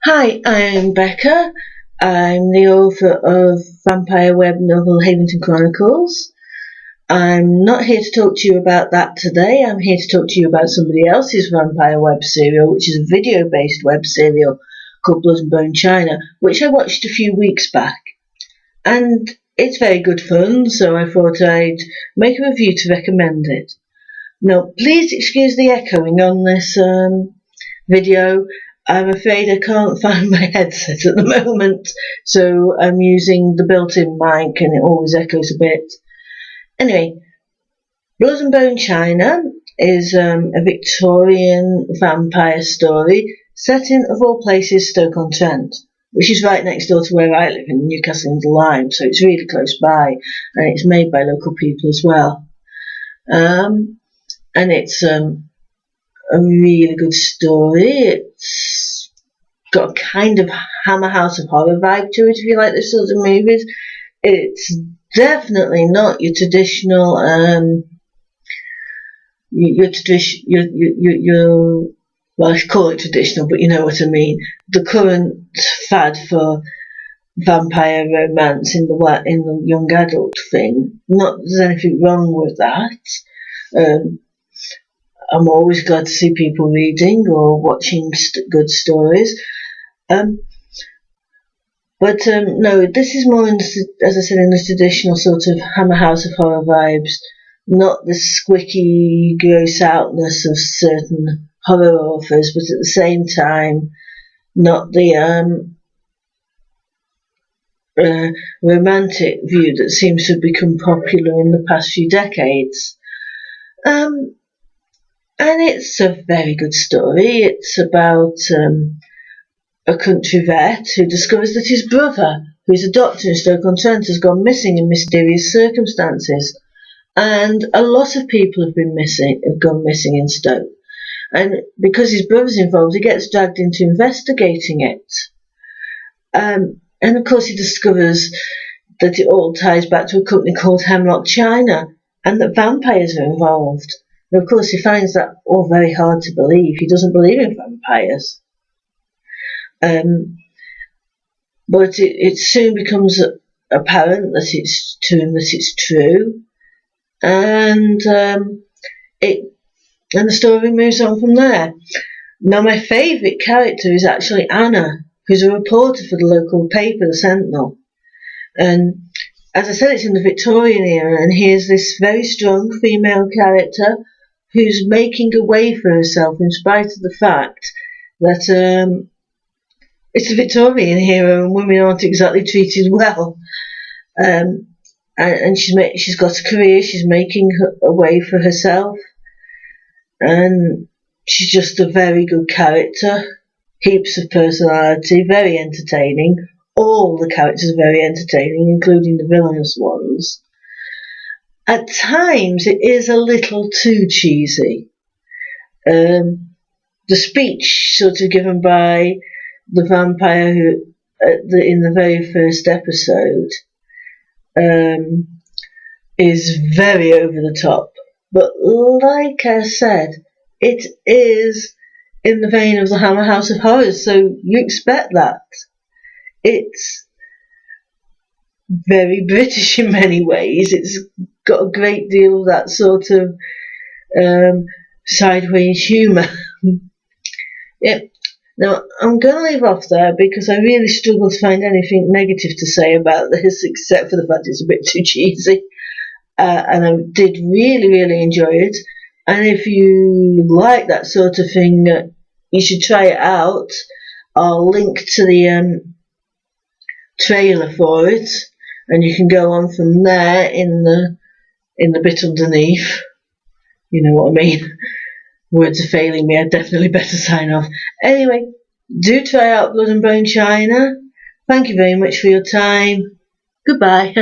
Hi, I'm Becca. I'm the author of vampire web novel Haventon Chronicles. I'm not here to talk to you about that today. I'm here to talk to you about somebody else's vampire web serial, which is a video-based web serial called Blood and Bone China, which I watched a few weeks back. And it's very good fun, so I thought I'd make a review to recommend it. Now, please excuse the echoing on this video. I'm afraid I can't find my headset at the moment, so I'm using the built-in mic and it always echoes a bit. Anyway, Blood and Bone China is a Victorian vampire story set in, of all places, Stoke-On-Trent, which is right next door to where I live in Newcastle-under-Lyme, so it's really close by, and it's made by local people as well. And it's a really good story. It's got a kind of Hammer House of Horror vibe to it, if you like this sort of movies. It's definitely not your traditional, well, I call it traditional, but you know what I mean. The current fad for vampire romance in the young adult thing. Not that there's anything wrong with that. I'm always glad to see people reading or watching good stories. But no, this is more, as I said, in the traditional sort of Hammer House of Horror vibes, not the squicky, gross outness of certain horror authors, but at the same time, not the romantic view that seems to have become popular in the past few decades. And it's a very good story. It's about a country vet who discovers that his brother, who's a doctor in Stoke-On-Trent, has gone missing in mysterious circumstances. And a lot of people have gone missing in Stoke. And because his brother's involved, he gets dragged into investigating it. And of course he discovers that it all ties back to a company called Hemlock China, and that vampires are involved. And of course he finds that all very hard to believe. He doesn't believe in vampires. But it soon becomes apparent that it's true, and the story moves on from there. Now, my favourite character is actually Anna, who's a reporter for the local paper, the Sentinel. And as I said, it's in the Victorian era, and here's this very strong female character who's making a way for herself in spite of the fact that it's a Victorian era and women aren't exactly treated well. And she's got a career, she's making a way for herself, and she's just a very good character, heaps of personality, very entertaining. All the characters are very entertaining, including the villainous ones. At times it is a little too cheesy. The speech sort of given by the vampire who in the very first episode is very over the top, but like I said, it is in the vein of the Hammer House of Horrors, so you expect that. It's very British in many ways. It's got a great deal of that sort of sideways humour. Yep. Now, I'm going to leave off there because I really struggle to find anything negative to say about this, except for the fact it's a bit too cheesy. And I did really, really enjoy it. And if you like that sort of thing, you should try it out. I'll link to the trailer for it, and you can go on from there in the bit underneath. You know what I mean. Words are failing me. I'd definitely better sign off. Anyway, do try out Blood and Bone China. Thank you very much for your time. Goodbye.